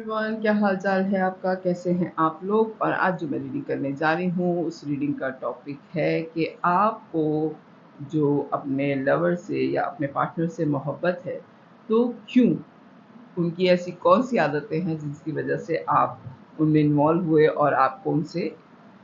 Everyone, क्या हाल चाल है आपका, कैसे हैं आप लोग। और आज जो मैं रीडिंग करने जा रही हूँ उस रीडिंग का टॉपिक है कि आपको जो अपने लवर से या अपने पार्टनर से मोहब्बत है तो क्यों, उनकी ऐसी कौन सी आदतें हैं जिसकी वजह से आप उनमें इन्वॉल्व हुए और आपको उनसे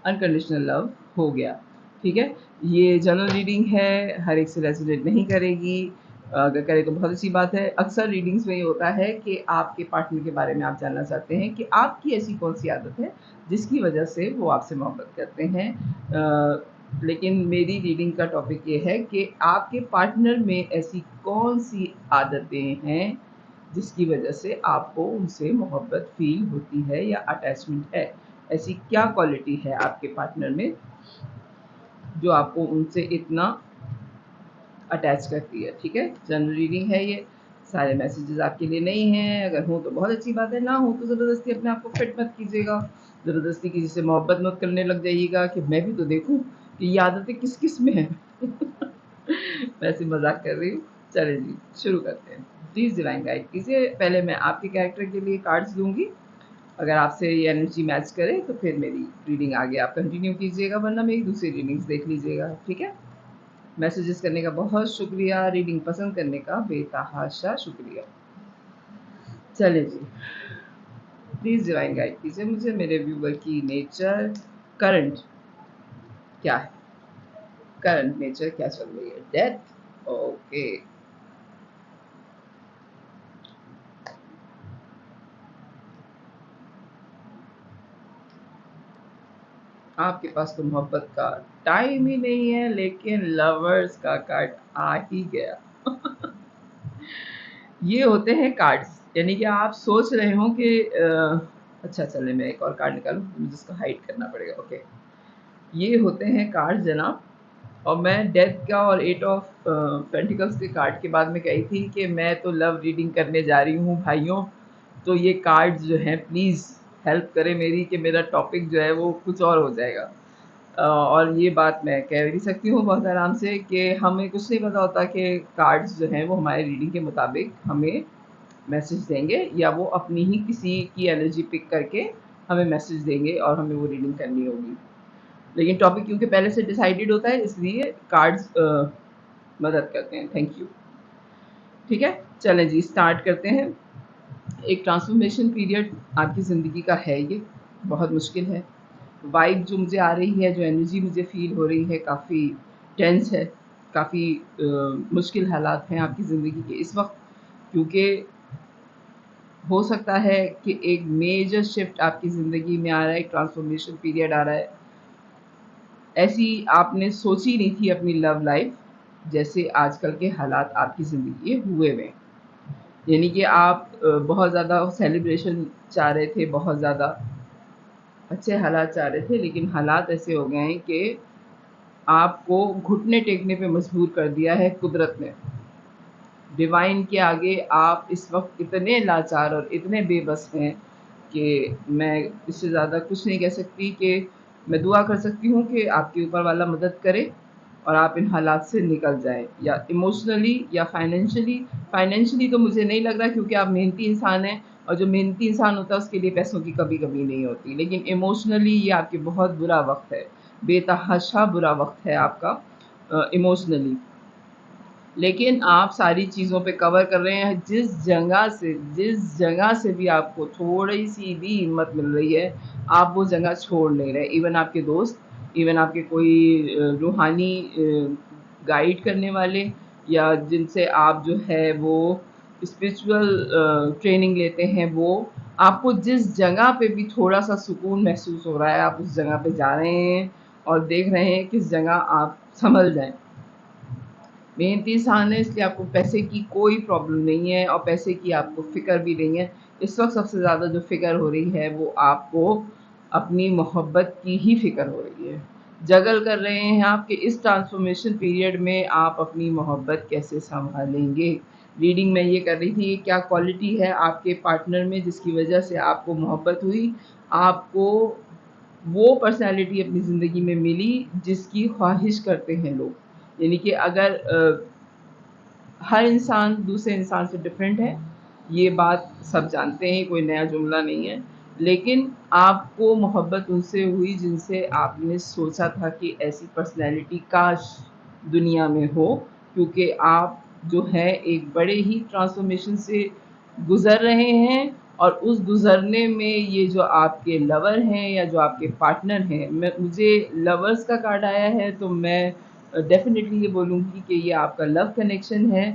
अनकंडीशनल लव हो गया। ठीक है, ये जनरल रीडिंग है, हर एक से रेजोनेट नहीं करेगी। अगर करे तो बहुत अच्छी बात है। अक्सर रीडिंग्स में ये होता है कि आपके पार्टनर के बारे में आप जानना चाहते हैं कि आपकी ऐसी कौन सी आदत है जिसकी वजह से वो आपसे मोहब्बत करते हैं। लेकिन मेरी रीडिंग का टॉपिक ये है कि आपके पार्टनर में ऐसी कौन सी आदतें हैं जिसकी वजह से आपको उनसे मोहब्बत फील होती है या अटैचमेंट है। ऐसी क्या क्वालिटी है आपके पार्टनर में जो आपको उनसे इतना अटैच करती है। ठीक है, जनरल रीडिंग है ये, सारे मैसेजेस आपके लिए नहीं हैं। अगर हो तो बहुत अच्छी बात है, ना हो तो ज़बरदस्ती अपने आप को फिट मत कीजिएगा, ज़बरदस्ती किसी से मोहब्बत मत करने लग जाइएगा कि मैं भी तो देखूं कि ये आदतें किस किस में हैं। वैसे मजाक कर रही हूँ। चलिए जी, शुरू करते हैं। प्लीज़ डिवाइन गाइड कीजिए। पहले मैं आपके कैरेक्टर के लिए कार्ड्स दूंगी, अगर आपसे ये एनर्जी मैच करे तो फिर मेरी रीडिंग आगे आप कंटिन्यू कीजिएगा, वरना मेरी दूसरी रीडिंग्स देख लीजिएगा। ठीक है, मैसेजेस करने का बहुत शुक्रिया, रीडिंग पसंद करने का बेतहाशा शुक्रिया। चलिए जी, प्लीज़ डिवाइन गाइड कीजिए मुझे, मेरे व्यूवर की नेचर करंट क्या है, करंट नेचर क्या चल रही है। Death, okay. आपके पास तो मोहब्बत का टाइम ही नहीं है, लेकिन लवर्स का कार्ड आ ही गया। ये होते हैं कार्ड्स, यानी कि आप सोच रहे हो कि अच्छा चले मैं एक और कार्ड निकालूं, मुझे इसको हाइड करना पड़ेगा। ओके, ये होते हैं कार्ड्स जनाब। और मैं डेथ का और 8 ऑफ पेंटिकल्स के कार्ड के बाद में कही थी कि मैं तो लव रीडिंग करने जा रही हूँ भाइयों, तो ये कार्ड्स जो हैं प्लीज़ हेल्प करें मेरी कि मेरा टॉपिक जो है वो कुछ और हो जाएगा। और ये बात मैं कह भी सकती हूँ बहुत आराम से कि हमें कुछ नहीं पता होता कि कार्ड्स जो हैं वो हमारे रीडिंग के मुताबिक हमें मैसेज देंगे या वो अपनी ही किसी की एनर्जी पिक करके हमें मैसेज देंगे और हमें वो रीडिंग करनी होगी। लेकिन टॉपिक क्योंकि पहले से डिसाइडेड होता है, इसलिए कार्ड्स मदद करते हैं। Thank you. ठीक है, चलें जी, स्टार्ट करते हैं। एक ट्रांसफॉर्मेशन पीरियड आपकी ज़िंदगी का है, ये बहुत मुश्किल है। वाइब जो मुझे आ रही है, जो एनर्जी मुझे फील हो रही है, काफ़ी टेंस है, काफ़ी मुश्किल हालात हैं आपकी ज़िंदगी के इस वक्त, क्योंकि हो सकता है कि एक मेजर शिफ्ट आपकी ज़िंदगी में आ रहा है, एक ट्रांसफॉर्मेशन पीरियड आ रहा है। ऐसी आपने सोची नहीं थी अपनी लव लाइफ, जैसे आजकल के हालात आपकी ज़िंदगी के हुए में। यानी कि आप बहुत ज़्यादा सेलिब्रेशन चाह रहे थे, बहुत ज़्यादा अच्छे हालात चाह रहे थे, लेकिन हालात ऐसे हो गए हैं कि आपको घुटने टेकने पे मजबूर कर दिया है कुदरत ने। डिवाइन के आगे आप इस वक्त इतने लाचार और इतने बेबस हैं कि मैं इससे ज़्यादा कुछ नहीं कह सकती। कि मैं दुआ कर सकती हूँ कि आपके ऊपर वाला मदद करे और आप इन हालात से निकल जाएं, या इमोशनली या फाइनेंशियली। फाइनेंशियली तो मुझे नहीं लग रहा, क्योंकि आप मेहनती इंसान हैं और जो मेहनती इंसान होता है उसके लिए पैसों की कभी कभी नहीं होती। लेकिन इमोशनली ये आपके बहुत बुरा वक्त है, बेतहाशा बुरा वक्त है आपका इमोशनली। लेकिन आप सारी चीज़ों पे कवर कर रहे हैं। जिस जगह से भी आपको थोड़ी सी भी हिम्मत मिल रही है, आप वो जगह छोड़ नहीं रहे। इवन आपके दोस्त, इवन आपके कोई रूहानी गाइड करने वाले, या जिनसे आप जो है वो स्पिरिचुअल ट्रेनिंग लेते हैं, वो आपको जिस जगह पे भी थोड़ा सा सुकून महसूस हो रहा है, आप उस जगह पे जा रहे हैं और देख रहे हैं किस जगह आप संभल जाएं। मेहनती इंसान है, इसलिए आपको पैसे की कोई प्रॉब्लम नहीं है और पैसे की आपको फ़िक्र भी नहीं है। इस वक्त सबसे ज़्यादा जो फ़िक्र हो रही है वो आपको अपनी मोहब्बत की ही फ़िक्र हो रही है। जगल कर रहे हैं आप कि इस ट्रांसफॉर्मेशन पीरियड में आप अपनी मोहब्बत कैसे संभालेंगे। रीडिंग में ये कर रही थी, क्या क्वालिटी है आपके पार्टनर में जिसकी वजह से आपको मोहब्बत हुई, आपको वो पर्सनैलिटी अपनी ज़िंदगी में मिली जिसकी ख्वाहिश करते हैं लोग। यानी कि अगर हर इंसान दूसरे इंसान से डिफरेंट है, ये बात सब जानते हैं, कोई नया जुमला नहीं है। लेकिन आपको मोहब्बत उनसे हुई जिनसे आपने सोचा था कि ऐसी पर्सनैलिटी काश दुनिया में हो, क्योंकि आप जो है एक बड़े ही ट्रांसफॉर्मेशन से गुज़र रहे हैं, और उस गुज़रने में ये जो आपके लवर हैं या जो आपके पार्टनर हैं, मुझे लवर्स का कार्ड आया है, तो मैं डेफ़िनेटली ये बोलूँगी कि ये आपका लव कनेक्शन है।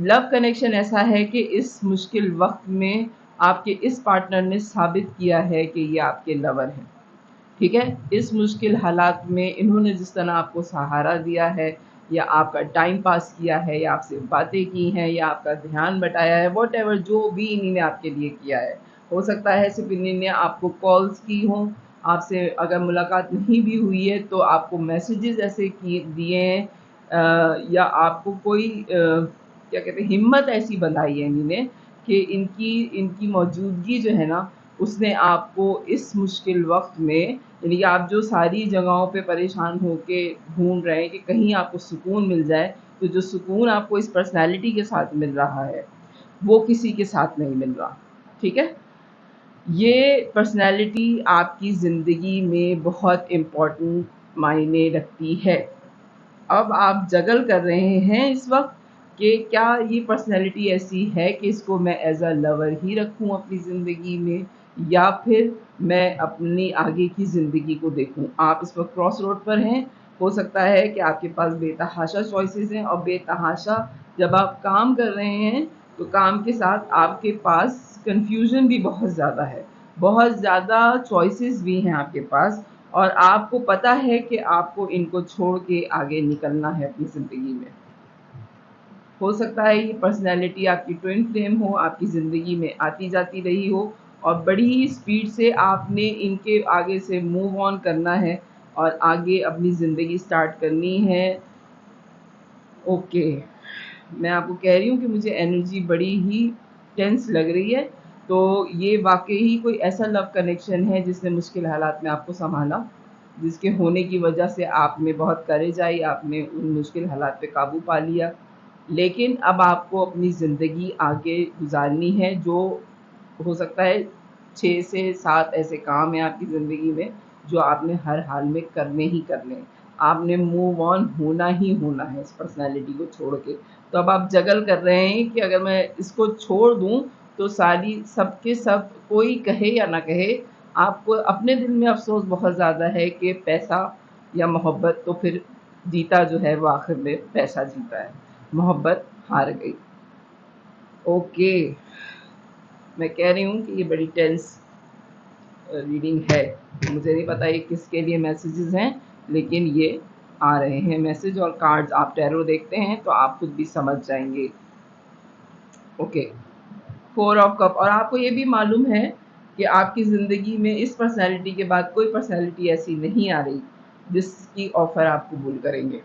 लव कनेक्शन ऐसा है कि इस मुश्किल वक़्त में आपके इस पार्टनर ने साबित किया है कि ये आपके लवर हैं। ठीक है? इस मुश्किल हालात में इन्होंने जिस तरह आपको सहारा दिया है, या आपका टाइम पास किया है, या आपसे बातें की हैं, या आपका ध्यान बटाया है, व्हाटएवर जो भी इन्हीं ने आपके लिए किया है। हो सकता है सिर्फ़ इन्हीं ने आपको कॉल्स की हों, आपसे अगर मुलाकात नहीं भी हुई है तो आपको मैसेजेस ऐसे किए दिए हैं, या आपको कोई क्या कहते हैं हिम्मत ऐसी बंधाई है इन्हीं ने कि इनकी इनकी मौजूदगी जो है ना, उसने आपको इस मुश्किल वक़्त में, यानी कि आप जो सारी जगहों पे परेशान होके ढूँढ रहे हैं कि कहीं आपको सुकून मिल जाए, तो जो सुकून आपको इस पर्सनैलिटी के साथ मिल रहा है, वो किसी के साथ नहीं मिल रहा। ठीक है? ये पर्सनैलिटी आपकी ज़िंदगी में बहुत इम्पोर्टेंट मायने रखती है। अब आप जगल कर रहे हैं इस वक़्त कि क्या ये पर्सनैलिटी ऐसी है कि इसको मैं एज़ अ लवर ही रखूँ अपनी ज़िंदगी में, या फिर मैं अपनी आगे की ज़िंदगी को देखूँ। आप इस वक़्त क्रॉस रोड पर हैं। हो सकता है कि आपके पास बेतहाशा चॉइसेस हैं, और बेतहाशा जब आप काम कर रहे हैं, तो काम के साथ आपके पास कन्फ्यूज़न भी बहुत ज़्यादा है। बहुत ज़्यादा चॉइसेस भी हैं आपके पास, और आपको पता है कि आपको इनको छोड़ के आगे निकलना है अपनी ज़िंदगी में। हो सकता है ये पर्सनैलिटी आपकी ट्विन फ्लेम हो, आपकी ज़िंदगी में आती-जाती रही हो, और बड़ी ही स्पीड से आपने इनके आगे से मूव ऑन करना है और आगे अपनी ज़िंदगी स्टार्ट करनी है। ओके, मैं आपको कह रही हूँ कि मुझे एनर्जी बड़ी ही टेंस लग रही है, तो ये वाक़ई ही कोई ऐसा लव कनेक्शन है जिसने मुश्किल हालात में आपको सँभाला, जिसके होने की वजह से आप में बहुत करेज आई, आपने उन मुश्किल हालात पे काबू पा लिया। लेकिन अब आपको अपनी ज़िंदगी आगे गुज़ारनी है, जो हो सकता है 6 से 7 ऐसे काम हैं आपकी ज़िंदगी में, जो आपने हर हाल में करने ही करने हैं। आपने मूव ऑन होना ही होना है इस पर्सनैलिटी को छोड़ के। तो अब आप जगल कर रहे हैं कि अगर मैं इसको छोड़ दूँ, तो सारी सब के सब कोई कहे या ना कहे, आपको अपने दिल में अफ़सोस बहुत ज़्यादा है कि पैसा या मोहब्बत, तो फिर जीता जो है वो आखिर में पैसा जीता है। मोहब्बत हार गई। ओके, मैं कह रही हूँ कि ये बड़ी टेंस रीडिंग है। मुझे नहीं पता ये किसके लिए मैसेजेस हैं, लेकिन ये आ रहे हैं मैसेज और कार्ड्स। आप टैरो देखते हैं तो आप खुद भी समझ जाएंगे। ओके, 4 ऑफ कप, और आपको ये भी मालूम है कि आपकी ज़िंदगी में इस पर्सनैलिटी के बाद कोई पर्सनैलिटी ऐसी नहीं आ रही जिसकी ऑफ़र आप कबूल करेंगे।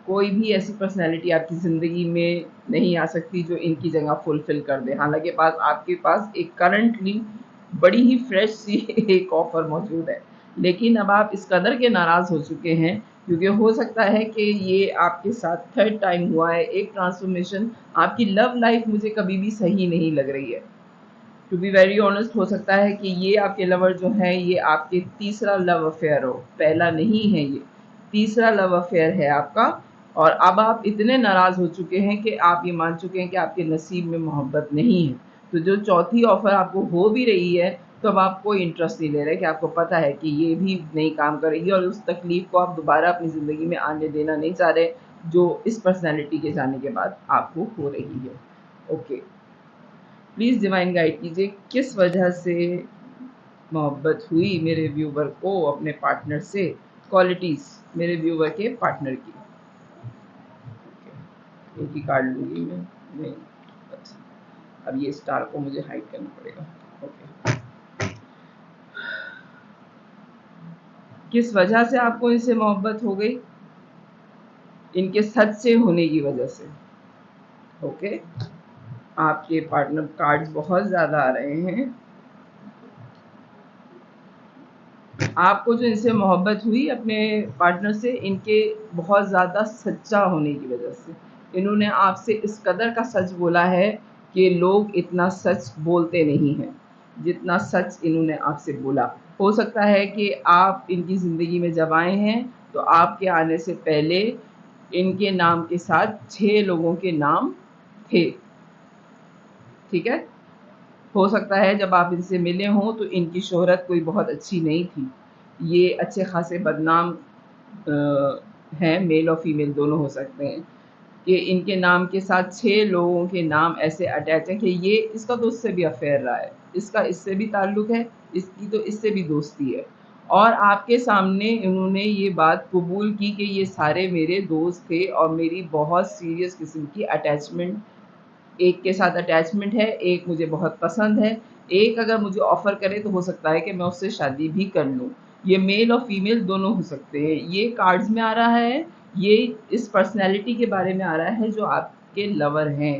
कोई भी ऐसी पर्सनैलिटी आपकी ज़िंदगी में नहीं आ सकती जो इनकी जगह फुलफ़िल कर दे। हालाँकि आपके पास एक करंटली बड़ी ही फ्रेश सी एक ऑफ़र मौजूद है। लेकिन अब आप इस कदर के नाराज़ हो चुके हैं, क्योंकि हो सकता है कि ये आपके साथ थर्ड टाइम हुआ है एक ट्रांसफ़ॉर्मेशन। आपकी लव लाइफ़ मुझे कभी भी सही नहीं लग रही है। टू बी वेरी ऑनेस्ट, हो सकता है कि ये आपके लवर जो हैं ये आपके तीसरा लव अफेयर हो, पहला नहीं है ये, तीसरा लव अफेयर है आपका। और अब आप इतने नाराज़ हो चुके हैं कि आप ये मान चुके हैं कि आपके नसीब में मोहब्बत नहीं है। तो जो चौथी ऑफ़र आपको हो भी रही है, तो अब आप कोई इंटरेस्ट नहीं ले रहे, कि आपको पता है कि ये भी नहीं काम करेगी, और उस तकलीफ़ को आप दोबारा अपनी ज़िंदगी में आने देना नहीं चाह रहे, जो इस पर्सनैलिटी के जाने के बाद आपको हो रही है। ओके, प्लीज़ डिवाइन गाइड कीजिए किस वजह से मोहब्बत हुई मेरे व्यूवर को अपने पार्टनर से। क्वालिटीज़ मेरे व्यूवर के पार्टनर की। एक ही कार्ड लूँगी मैं, नहीं, अच्छा, अब ये स्टार को मुझे हाइड करना पड़ेगा। ओके, किस वजह से आपको इनसे मोहब्बत हो गई? इनके सच्चे होने की वजह से। ओके, आपके पार्टनर कार्ड्स बहुत ज़्यादा आ रहे हैं। आपको जो इनसे मोहब्बत हुई अपने पार्टनर से, इनके बहुत ज़्यादा सच्चा होने की वजह से। इन्होंने आपसे इस कदर का सच बोला है कि लोग इतना सच बोलते नहीं हैं जितना सच इन्होंने आपसे बोला। हो सकता है कि आप इनकी ज़िंदगी में जब आए हैं तो आपके आने से पहले इनके नाम के साथ 6 लोगों के नाम थे, ठीक है? हो सकता है जब आप इनसे मिले हों तो इनकी शोहरत कोई बहुत अच्छी नहीं थी। ये अच्छे खासे बदनाम हैं, मेल और फीमेल दोनों हो सकते हैं, कि इनके नाम के साथ 6 लोगों के नाम ऐसे अटैच हैं कि ये इसका तो उससे भी अफेयर रहा है, इसका इससे भी ताल्लुक़ है, इसकी तो इससे भी दोस्ती है। और आपके सामने इन्होंने ये बात कबूल की कि ये सारे मेरे दोस्त थे और मेरी बहुत सीरियस किस्म की अटैचमेंट, एक के साथ अटैचमेंट है, एक मुझे बहुत पसंद है, एक अगर मुझे ऑफ़र करे तो हो सकता है कि मैं उससे शादी भी कर लूँ। ये मेल और फीमेल दोनों हो सकते हैं। ये कार्ड्स में आ रहा है, ये इस पर्सनैलिटी के बारे में आ रहा है जो आपके लवर हैं,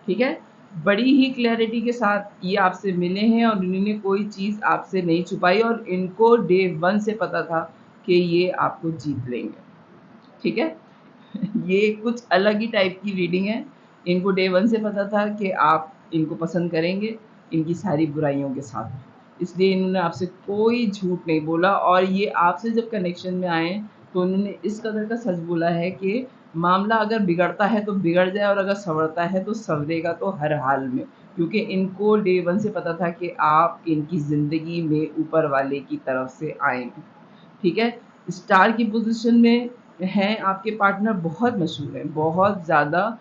ठीक है? बड़ी ही क्लैरिटी के साथ ये आपसे मिले हैं और इन्होंने कोई चीज़ आपसे नहीं छुपाई और इनको डे 1 से पता था कि ये आपको जीत लेंगे, ठीक है? ये कुछ अलग ही टाइप की रीडिंग है। इनको डे 1 से पता था कि आप इनको पसंद करेंगे, इनकी सारी बुराइयों के साथ। इसलिए इन्होंने आपसे कोई झूठ नहीं बोला और ये आपसे जब कनेक्शन में आए, तो उन्होंने इस कदर का सच बोला है कि मामला अगर बिगड़ता है तो बिगड़ जाए और अगर सँवरता है तो सँवरेगा तो हर हाल में। क्योंकि इनको डे 1 से पता था कि आप इनकी ज़िंदगी में ऊपर वाले की तरफ से आए हैं, ठीक है? स्टार की पोज़ीशन में हैं आपके पार्टनर, बहुत मशहूर हैं, बहुत ज़्यादा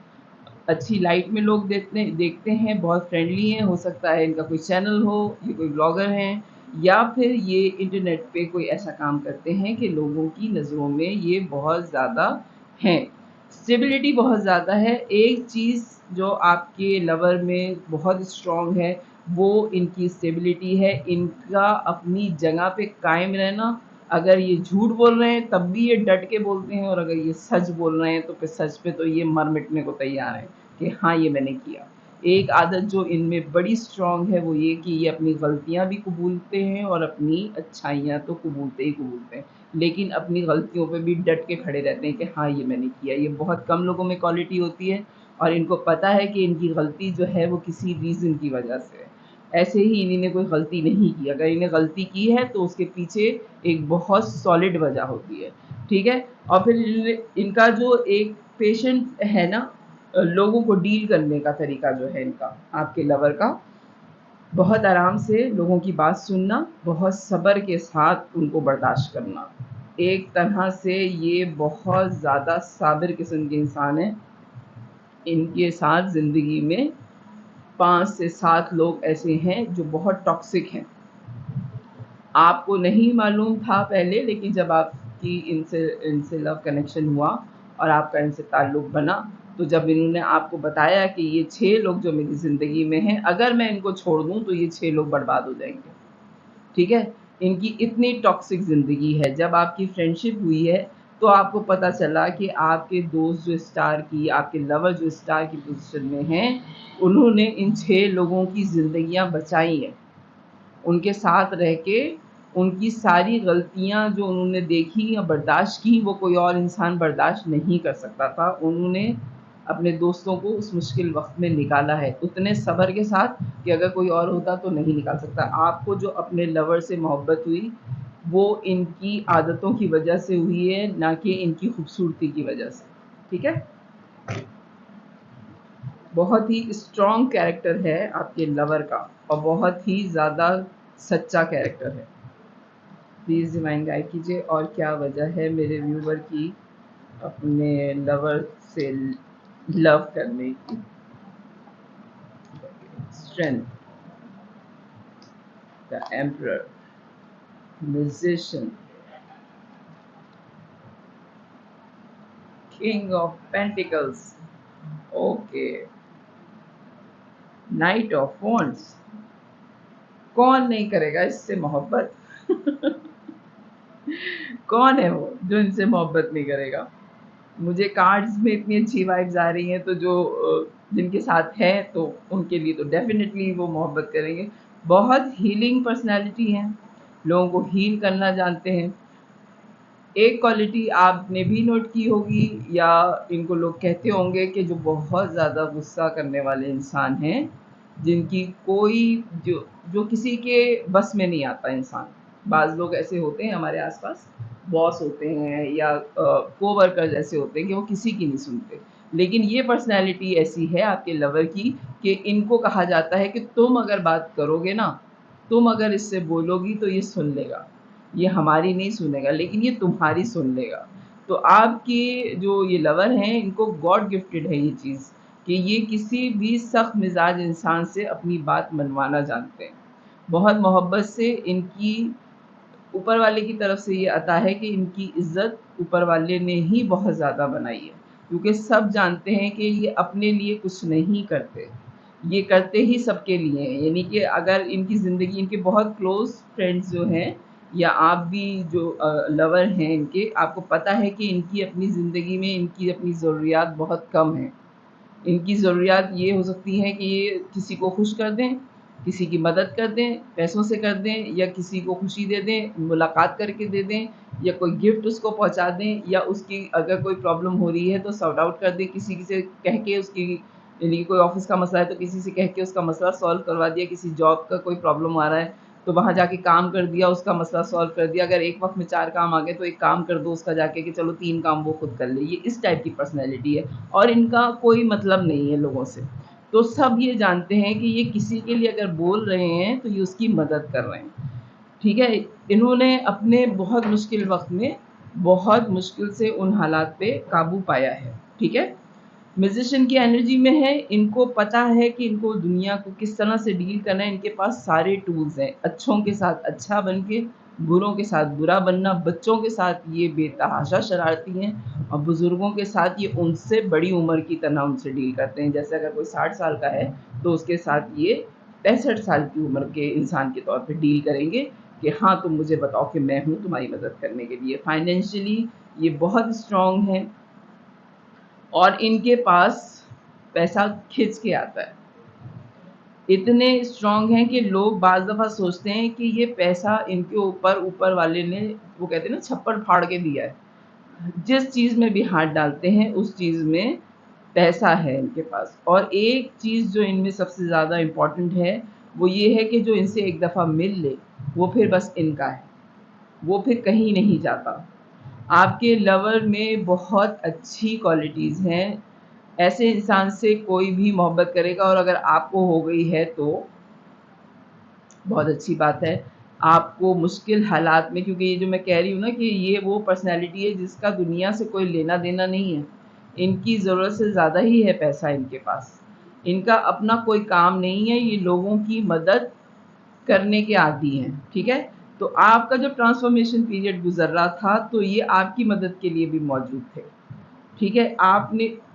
अच्छी लाइट में लोग देखते हैं, बहुत फ्रेंडली हैं, हो सकता है इनका कोई चैनल हो, ये कोई ब्लॉगर हैं या फिर ये इंटरनेट पे कोई ऐसा काम करते हैं कि लोगों की नज़रों में ये बहुत ज़्यादा हैं। स्टेबिलिटी बहुत ज़्यादा है। एक चीज़ जो आपके लवर में बहुत स्ट्रॉन्ग है, वो इनकी स्टेबिलिटी है, इनका अपनी जगह पे कायम रहना। अगर ये झूठ बोल रहे हैं तब भी ये डट के बोलते हैं और अगर ये सच बोल रहे हैं तो फिर सच पे तो ये मर मिटने को तैयार हैं कि हाँ, ये मैंने किया। एक आदत जो इनमें बड़ी स्ट्रॉन्ग है वो ये कि ये अपनी गलतियाँ भी कबूलते हैं और अपनी अच्छाइयाँ तो कबूलते ही कबूलते हैं। लेकिन अपनी गलतियों पे भी डट के खड़े रहते हैं कि हाँ, ये मैंने किया। ये बहुत कम लोगों में क्वालिटी होती है और इनको पता है कि इनकी गलती जो है वो किसी रीज़न की वजह से है। ऐसे ही इन्होंने कोई गलती नहीं की, अगर इन्हें गलती की है तो उसके पीछे एक बहुत सॉलिड वजह होती है, ठीक है? और फिर इनका जो एक पेशेंट है ना, लोगों को डील करने का तरीका जो है इनका, आपके लवर का, बहुत आराम से लोगों की बात सुनना, बहुत सब्र के साथ उनको बर्दाश्त करना। एक तरह से ये बहुत ज़्यादा साबिर किस्म के इंसान हैं। इनके साथ ज़िंदगी में 5 से 7 लोग ऐसे हैं जो बहुत टॉक्सिक हैं। आपको नहीं मालूम था पहले, लेकिन जब आपकी इनसे इनसे लव कनेक्शन हुआ और आपका इनसे ताल्लुक़ बना, तो जब इन्होंने आपको बताया कि ये 6 लोग जो मेरी ज़िंदगी में हैं, अगर मैं इनको छोड़ दूँ तो ये 6 लोग बर्बाद हो जाएँगे, ठीक है? इनकी इतनी टॉक्सिक ज़िंदगी है। जब आपकी फ्रेंडशिप हुई है, तो आपको पता चला कि आपके दोस्त जो स्टार की, आपके लवर जो स्टार की पोज़ीशन में हैं, उन्होंने इन 6 लोगों की ज़िंदगियाँ बचाई हैं। उनके साथ रह के उनकी सारी गलतियाँ जो उन्होंने देखी या बर्दाश्त की, वो कोई और इंसान बर्दाश्त नहीं कर सकता था। उन्होंने अपने दोस्तों को उस मुश्किल वक़्त में निकाला है, उतने सब्र के साथ कि अगर कोई और होता तो नहीं निकाल सकता। आपको जो अपने लवर से मोहब्बत हुई, वो इनकी आदतों की वजह से हुई है, ना कि इनकी खूबसूरती की वजह से, ठीक है? बहुत ही स्ट्रॉन्ग कैरेक्टर है आपके लवर का और बहुत ही ज़्यादा सच्चा कैरेक्टर है। प्लीज़ डिवाइन गाइड कीजिए और क्या वजह है मेरे व्यूवर की अपने लवर से लव करने की। Strength, the emperor, musician, king of pentacles, okay, night of wands. कौन नहीं करेगा इससे मोहब्बत? कौन है वो जो इनसे मोहब्बत नहीं करेगा? मुझे कार्ड्स में इतनी अच्छी वाइब्स आ रही हैं, तो जो जिनके साथ है तो उनके लिए तो डेफ़िनेटली वो मोहब्बत करेंगे। बहुत हीलिंग पर्सनैलिटी हैं, लोगों को हील करना जानते हैं। एक क्वालिटी आपने भी नोट की होगी या इनको लोग कहते होंगे कि जो बहुत ज़्यादा गुस्सा करने वाले इंसान हैं, जिनकी कोई जो जो किसी के बस में नहीं आता इंसान। बाज़ लोग ऐसे होते हैं हमारे आस-पास, बॉस होते हैं या कोवर्कर्स ऐसे होते हैं कि वो किसी की नहीं सुनते। लेकिन ये पर्सनैलिटी ऐसी है आपके लवर की कि इनको कहा जाता है कि तुम अगर बात करोगे ना, तुम अगर इससे बोलोगी तो ये सुन लेगा। ये हमारी नहीं सुनेगा लेकिन ये तुम्हारी सुन लेगा। तो आपके जो ये लवर हैं इनको गॉड गिफ्टेड है ये चीज़ कि ये किसी भी सख्त मिज़ाज इंसान से अपनी बात मनवाना जानते हैं। बहुत मोहब्बत से इनकी ऊपर वाले की तरफ से ये अता है कि इनकी इज़्ज़त ऊपर वाले ने ही बहुत ज़्यादा बनाई है। क्योंकि सब जानते हैं कि ये अपने लिए कुछ नहीं करते, ये करते ही सबके लिए हैं। यानी कि अगर इनकी ज़िंदगी इनके बहुत क्लोज़ फ्रेंड्स जो हैं या आप भी जो लवर हैं इनके, आपको पता है कि इनकी अपनी ज़िंदगी में इनकी अपनी ज़रूरियात बहुत कम हैं। इनकी ज़रूरियात ये हो सकती है कि ये किसी को खुश कर दें, किसी की मदद कर दें, पैसों से कर दें या किसी को खुशी दे दें, मुलाकात करके दे दें या कोई गिफ्ट उसको पहुँचा दें या उसकी अगर कोई प्रॉब्लम हो रही है तो सॉर्ट आउट कर दें, किसी से कह के उसकी यानी कि कोई ऑफ़िस का मसला है तो किसी से कह के उसका मसला सॉल्व करवा दिया, किसी जॉब का कोई प्रॉब्लम आ रहा है तो वहाँ जाके काम कर दिया, उसका मसला सॉल्व कर दिया। अगर एक वक़्त में 4 काम आ गए तो एक काम कर दो उसका जाके कि चलो 3 काम वो खुद कर ले। ये इस टाइप की पर्सनैलिटी है और इनका कोई मतलब नहीं है लोगों से। तो सब ये जानते हैं कि ये किसी के लिए अगर बोल रहे हैं तो ये उसकी मदद कर रहे हैं। ठीक है? इन्होंने अपने बहुत मुश्किल वक़्त में बहुत मुश्किल से उन हालात पे काबू पाया है। ठीक है? म्यूजिशियन की एनर्जी में है, इनको पता है कि इनको दुनिया को किस तरह से डील करना है, इनके पास सारे टूल्स हैं। अच्छों के साथ अच्छा बन के, बुरों के साथ बुरा बनना, बच्चों के साथ ये बेतहाशा शरारती हैं और बुज़ुर्गों के साथ ये उनसे बड़ी उम्र की तरह उनसे डील करते हैं। जैसे अगर कोई 60 साल का है, तो उसके साथ ये 65 साल की उम्र के इंसान के तौर पे डील करेंगे कि हाँ, तुम मुझे बताओ कि मैं हूँ तुम्हारी मदद करने के लिए। फाइनेंशियली ये बहुत स्ट्रॉन्ग हैं और इनके पास पैसा खिंच के आता है। इतने स्ट्रॉन्ग हैं कि लोग बाज़ दफ़ा सोचते हैं कि ये पैसा इनके ऊपर वाले ने वो कहते हैं ना छप्पड़ फाड़ के दिया है। जिस चीज़ में भी हाथ डालते हैं उस चीज़ में पैसा है इनके पास। और एक चीज़ जो इनमें सबसे ज़्यादा इम्पोर्टेंट है, वो ये है कि जो इनसे एक दफ़ा मिल ले, वो फिर बस इनका है। वो फिर कहीं नहीं जाता। आपके लवर में बहुत अच्छी क्वालिटीज़ हैं। ऐसे इंसान से कोई भी मोहब्बत करेगा और अगर आपको हो गई है तो बहुत अच्छी बात है। आपको मुश्किल हालात में क्योंकि ये जो मैं कह रही हूँ ना कि ये वो पर्सनैलिटी है जिसका दुनिया से कोई लेना-देना नहीं है। इनकी ज़रूरत से ज़्यादा ही है पैसा इनके पास। इनका अपना कोई काम नहीं है, ये लोगों की मदद करने के आदी हैं, ठीक है? तो आपका जब ट्रांसफ़ॉर्मेशन पीरियड गुज़र रहा था, तो ये आपकी मदद के लिए भी मौजूद थे, ठीक है?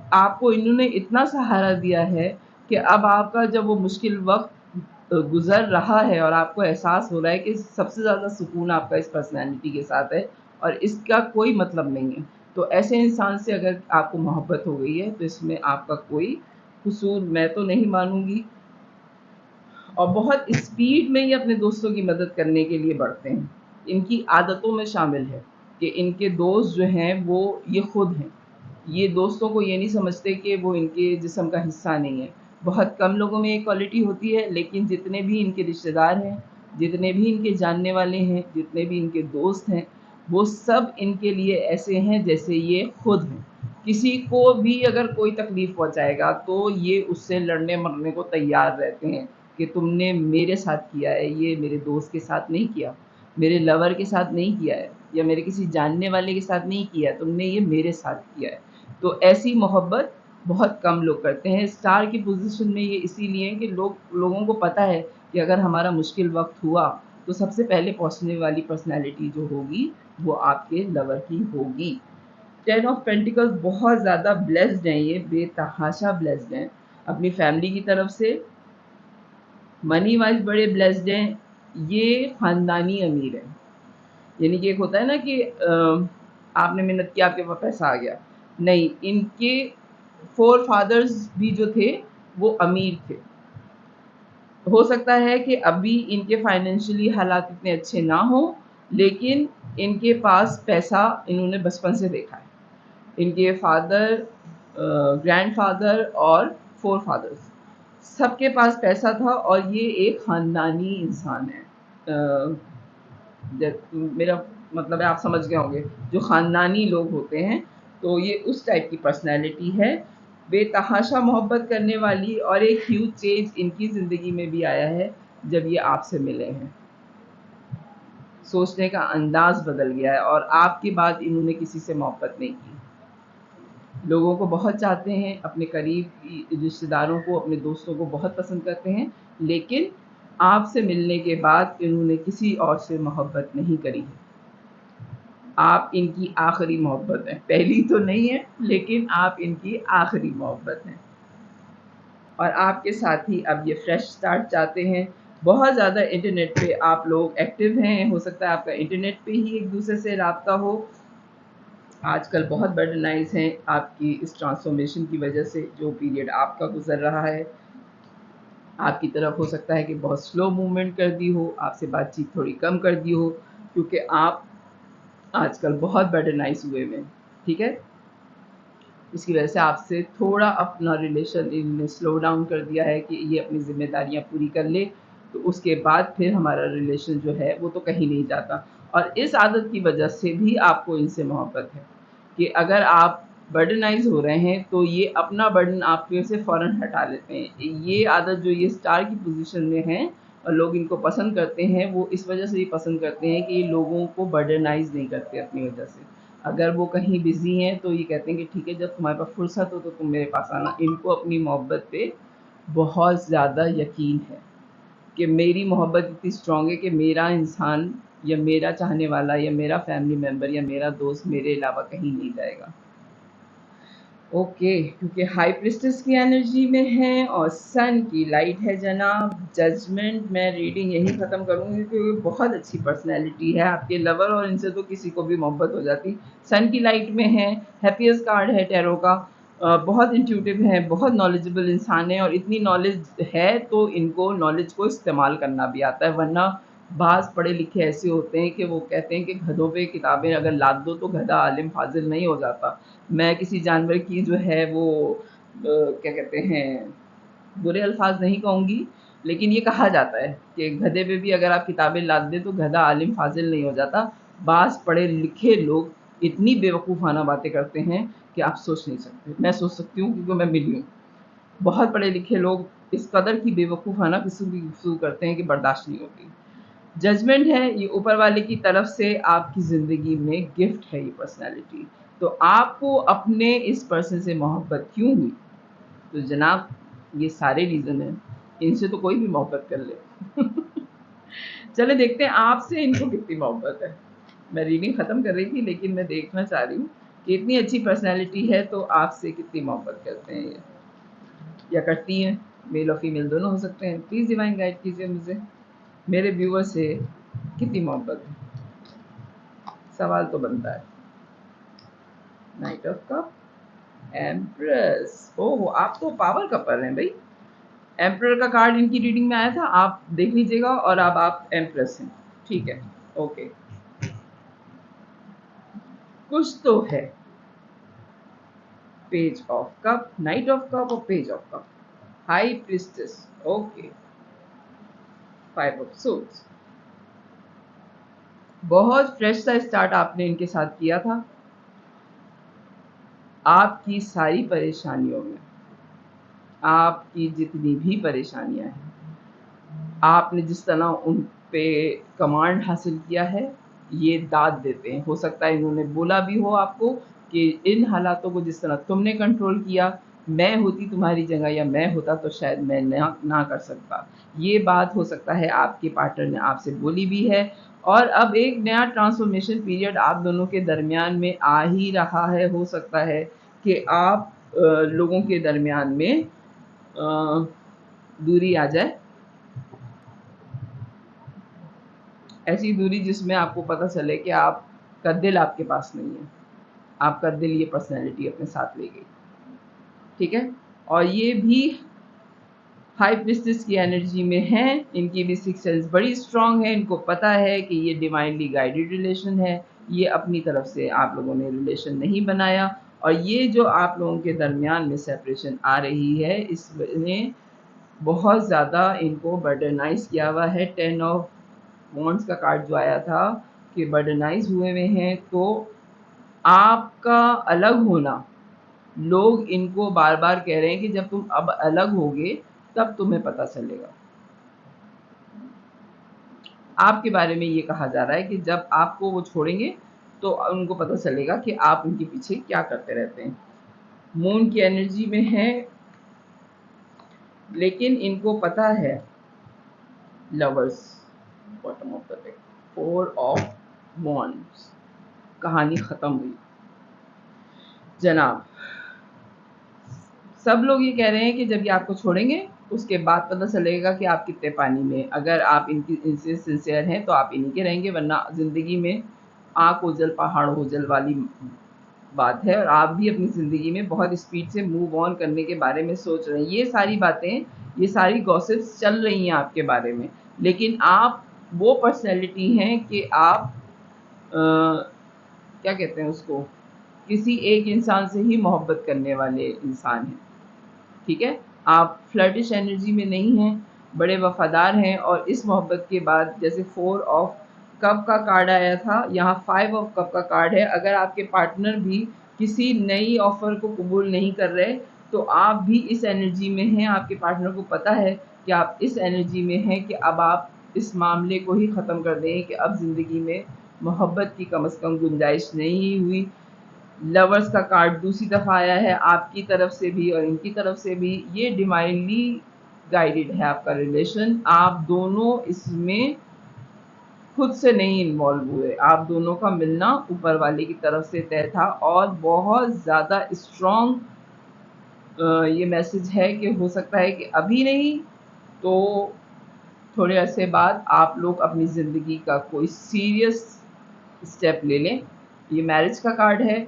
आपको इन्होंने इतना सहारा दिया है कि अब आपका जब वो मुश्किल वक़्त गुज़र रहा है और आपको एहसास हो रहा है कि सबसे ज़्यादा सुकून आपका इस पर्सनैलिटी के साथ है और इसका कोई मतलब नहीं है। तो ऐसे इंसान से अगर आपको मोहब्बत हो गई है, तो इसमें आपका कोई कसूर मैं तो नहीं मानूँगी। और बहुत स्पीड में ये अपने दोस्तों की मदद करने के लिए बढ़ते हैं। इनकी आदतों में शामिल है कि इनके दोस्त जो हैं वो ये खुद हैं। ये दोस्तों को ये नहीं समझते कि वो इनके जिस्म का हिस्सा नहीं है। बहुत कम लोगों में ये क्वालिटी होती है लेकिन जितने भी इनके रिश्तेदार हैं, जितने भी इनके जानने वाले हैं, जितने भी इनके दोस्त हैं, वो सब इनके लिए ऐसे हैं जैसे ये खुद हैं। किसी को भी अगर कोई तकलीफ़ पहुँचाएगा तो ये उससे लड़ने-मरने को तैयार रहते हैं कि तुमने मेरे साथ किया है, ये मेरे दोस्त के साथ नहीं किया, मेरे लवर के साथ नहीं किया है या मेरे किसी जानने वाले के साथ नहीं किया है, तुमने ये मेरे साथ किया है। तो ऐसी मोहब्बत बहुत कम लोग करते हैं। स्टार की पोज़ीशन में ये इसीलिए है कि लोगों को पता है कि अगर हमारा मुश्किल वक़्त हुआ, तो सबसे पहले पहुँचने वाली पर्सनैलिटी जो होगी, वो आपके लवर की होगी। 10 ऑफ पेंटिकल्स बहुत ज़्यादा ब्लेस्ड हैं ये, बेतहाशा ब्लेस्ड हैं। अपनी फैमिली की तरफ से मनी वाइज़ बड़े ब्लेस्ड हैं, ये ख़ानदानी अमीर हैं। यानी कि एक होता है ना कि आपने मेहनत की आपके पास पैसा आ गया। नहीं, इनके फ़ोर फादर्स भी जो थे वो अमीर थे। हो सकता है कि अभी इनके फाइनेंशियली हालात इतने अच्छे ना हों, लेकिन इनके पास पैसा इन्होंने बचपन से देखा है। इनके फादर, ग्रैंडफादर और फोर फादर्स सबके पास पैसा था और ये एक ख़ानदानी इंसान है। मेरा मतलब है आप समझ गए होंगे, जो ख़ानदानी लोग होते हैं तो ये उस टाइप की पर्सनैलिटी है। बेतहाशा मोहब्बत करने वाली, और एक ह्यूज चेंज इनकी ज़िंदगी में भी आया है जब ये आपसे मिले हैं। सोचने का अंदाज़ बदल गया है और आपके बाद इन्होंने किसी से मोहब्बत नहीं की। लोगों को बहुत चाहते हैं, अपने करीब रिश्तेदारों को, अपने दोस्तों को बहुत पसंद करते हैं, लेकिन आपसे मिलने के बाद इन्होंने किसी और से मोहब्बत नहीं करी है। आप इनकी आखिरी मोहब्बत हैं। पहली तो नहीं है, लेकिन आप इनकी आखिरी मोहब्बत हैं। और आपके साथ ही अब ये फ्रेश स्टार्ट चाहते हैं। बहुत ज़्यादा इंटरनेट पे आप लोग एक्टिव हैं, हो सकता है आपका इंटरनेट पे ही एक दूसरे से राब्ता हो। आजकल बहुत बर्डनाइज हैं आपकी इस ट्रांसफॉर्मेशन की वजह से, जो पीरियड आपका गुजर रहा है। आपकी तरफ हो सकता है कि बहुत स्लो मूवमेंट कर दी हो, आपसे बातचीत थोड़ी कम कर दी हो, क्योंकि आप आजकल बहुत बर्डनाइज हुए हैं। ठीक है, इसकी वजह से आपसे थोड़ा अपना रिलेशन इन्होंने स्लो डाउन कर दिया है कि ये अपनी जिम्मेदारियां पूरी कर ले, तो उसके बाद फिर हमारा रिलेशन जो है वो तो कहीं नहीं जाता। और इस आदत की वजह से भी आपको इनसे मोहब्बत है कि अगर आप बर्डनाइज हो रहे हैं तो ये अपना बर्डन आपके से फ़ौरन हटा लेते हैं। ये आदत जो ये स्टार की पोजीशन में है और लोग इनको पसंद करते हैं, वो इस वजह से ही पसंद करते हैं कि ये लोगों को बर्डनाइज नहीं करते अपनी वजह से। अगर वो कहीं बिज़ी हैं तो ये कहते हैं कि ठीक है, जब तुम्हारे पास फुर्सत हो तो तुम मेरे पास आना। इनको अपनी मोहब्बत पे बहुत ज़्यादा यकीन है कि मेरी मोहब्बत इतनी स्ट्रॉन्ग है कि मेरा इंसान या मेरा चाहने वाला या मेरा फैमिली मेम्बर या मेरा दोस्त मेरे अलावा कहीं नहीं जाएगा। ओके, क्योंकि हाई प्रिस्टेस की एनर्जी में है और सन की लाइट है जनाब। जजमेंट मैं रीडिंग यही ख़त्म करूँगी क्योंकि बहुत अच्छी पर्सनैलिटी है आपके लवर, और इनसे तो किसी को भी मोहब्बत हो जाती। सन की लाइट में है, हैप्पीएस्ट कार्ड है टैरो का। बहुत इंट्यूटिव है, बहुत नॉलेजेबल इंसान है, और इतनी नॉलेज है तो इनको नॉलेज को इस्तेमाल करना भी आता है। वरना बाज़ पढ़े लिखे ऐसे होते हैं कि वो कहते हैं कि गधों पे किताबें अगर लाद दो तो गधा आलिम फाजिल नहीं हो जाता। मैं किसी जानवर की जो है वो क्या कहते हैं, बुरे अल्फाज नहीं कहूँगी, लेकिन ये कहा जाता है कि गधे पे भी अगर आप किताबें लाद दें तो गधा आलिम फाजिल नहीं हो जाता। बाज़ पढ़े लिखे लोग इतनी बेवकूफ़ाना बातें करते हैं कि आप सोच नहीं सकते। मैं सोच सकती हूँ क्योंकि मैं मिली हूँ। बहुत पढ़े लिखे लोग इस कदर की बेवकूफ़ाना किसी की गुफ्तगू करते हैं कि बर्दाश्त नहीं होती। जजमेंट है, ये ऊपर वाले की तरफ से आपकी ज़िंदगी में गिफ्ट है ये पर्सनैलिटी। तो आपको अपने इस पर्सन से मोहब्बत क्यों हुई? तो जनाब ये सारे रीज़न हैं, इनसे तो कोई भी मोहब्बत कर ले। चले देखते हैं आपसे इनको कितनी मोहब्बत है। मैं रीडिंग ख़त्म कर रही थी, लेकिन मैं देखना चाह रही हूँ कि इतनी अच्छी पर्सनैलिटी है तो आपसे कितनी मोहब्बत करते हैं ये, या करती हैं। मेल और फीमेल दोनों हो सकते हैं। प्लीज़ डिवाइन गाइड कीजिए मुझे, मेरे व्यूअर से कितनी मोहब्बत है। सवाल तो बनता है। Knight of cup, empress. Oh, आप तो पावर कपर हैं भाई। एम्प्रर का कार्ड इनकी रीडिंग में आया था, आप देख लीजिएगा। और अब आप एम्प्रेस हैं, ठीक है, ओके। कुछ तो है। Page of cup, knight of cup और page of cup, high priestess, okay, five of swords. बहुत फ्रेश सा स्टार्ट आपने इनके साथ किया था। आपकी सारी परेशानियों में, आपकी जितनी भी परेशानियां हैं, आपने जिस तरह उन पे कमांड हासिल किया है, ये दाद देते हैं। हो सकता है इन्होंने बोला भी हो आपको कि इन हालातों को जिस तरह तुमने कंट्रोल किया, मैं होती तुम्हारी जगह या मैं होता तो शायद मैं ना कर सकता। ये बात हो सकता है आपके पार्टनर ने आपसे बोली भी है। और अब एक नया ट्रांसफॉर्मेशन पीरियड आप दोनों के दरमियान में आ ही रहा है। हो सकता है कि आप लोगों के दरमियान में दूरी आ जाए, ऐसी दूरी जिसमें आपको पता चले कि आपका दिल आपके पास नहीं है, आपका दिल ये पर्सनैलिटी अपने साथ ले गई। ठीक है, और ये भी हाई प्रिस्टेस की एनर्जी में हैं, इनकी भी सिक्स सेंस बड़ी स्ट्रांग है, इनको पता है कि ये डिवाइनली गाइडेड रिलेशन है, ये अपनी तरफ से आप लोगों ने रिलेशन नहीं बनाया, और ये जो आप लोगों के दरमियान में सेपरेशन आ रही है इसमें बहुत ज़्यादा इनको बर्डनाइज किया हुआ है। 10 ऑफ वॉन्ड्स का कार्ड जो आया था कि बर्डनाइज हुए हुए हैं, तो आपका अलग होना, लोग इनको बार बार कह रहे हैं कि जब तुम अब अलग होगे तब तुम्हें पता चलेगा। आपके बारे में ये कहा जा रहा है कि जब आपको वो छोड़ेंगे तो उनको पता चलेगा कि आप उनके पीछे क्या करते रहते हैं। मून की एनर्जी में है, लेकिन इनको पता है lovers, bottom of the deck, 4 of wands, कहानी खत्म हुई जनाब। सब लोग ये कह रहे हैं कि जब ये आपको छोड़ेंगे उसके बाद पता चलेगा कि आप कितने पानी में, अगर आप इनसे सिंसियर हैं तो आप इन्हीं के रहेंगे, वरना ज़िंदगी में आँख ओझल पहाड़ ओझल वाली बात है, और आप भी अपनी ज़िंदगी में बहुत स्पीड से मूव ऑन करने के बारे में सोच रहे हैं। ये सारी बातें, ये सारी गॉसिप्स चल रही हैं आपके बारे में, लेकिन आप वो पर्सनैलिटी हैं कि आप क्या कहते हैं उसको, किसी एक इंसान से ही मोहब्बत करने वाले इंसान हैं, ठीक है। आप फ्लर्टिश एनर्जी में नहीं हैं, बड़े वफादार हैं, और इस मोहब्बत के बाद जैसे 4 ऑफ कप का कार्ड आया था, यहाँ 5 ऑफ कप का कार्ड है। अगर आपके पार्टनर भी किसी नई ऑफ़र को कबूल नहीं कर रहे, तो आप भी इस एनर्जी में हैं, आपके पार्टनर को पता है कि आप इस एनर्जी में हैं कि अब आप इस मामले को ही ख़त्म कर दें, कि अब ज़िंदगी में मोहब्बत की कम से कम गुंजाइश नहीं हुई। लवर्स का कार्ड दूसरी दफ़ा आया है, आपकी तरफ से भी और इनकी तरफ से भी। ये डिवाइनली गाइडेड है आपका रिलेशन, आप दोनों इसमें खुद से नहीं इन्वॉल्व हुए, आप दोनों का मिलना ऊपर वाले की तरफ से तय था, और बहुत ज़्यादा स्ट्रॉन्ग ये मैसेज है कि हो सकता है कि अभी नहीं तो थोड़े अरसे बाद आप लोग अपनी ज़िंदगी का कोई सीरियस स्टेप ले लें। ये मैरिज का कार्ड है।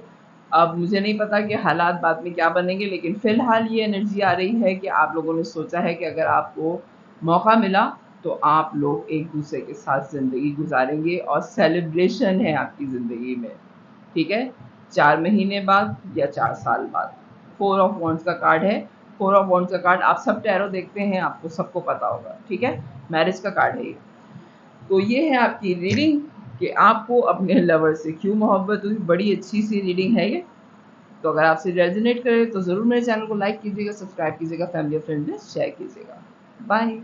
अब मुझे नहीं पता कि हालात बाद में क्या बनेंगे, लेकिन फ़िलहाल ये एनर्जी आ रही है कि आप लोगों ने सोचा है कि अगर आपको मौका मिला तो आप लोग एक दूसरे के साथ ज़िंदगी गुजारेंगे, और सेलिब्रेशन है आपकी ज़िंदगी में, ठीक है। 4 महीने बाद या 4 साल बाद। 4 ऑफ वॉन्ड्स का कार्ड है। 4 ऑफ वॉन्ड्स का कार्ड, आप सब टैरो देखते हैं, आपको सबको पता होगा, ठीक है। मैरिज का कार्ड है ये। तो ये है आपकी रीडिंग कि आपको अपने लवर से क्यों मोहब्बत हुई। बड़ी अच्छी सी रीडिंग है ये। तो अगर आपसे रेजोनेट करे तो ज़रूर मेरे चैनल को लाइक कीजिएगा, सब्सक्राइब कीजिएगा, फैमिली और फ्रेंड्स में शेयर कीजिएगा। बाय।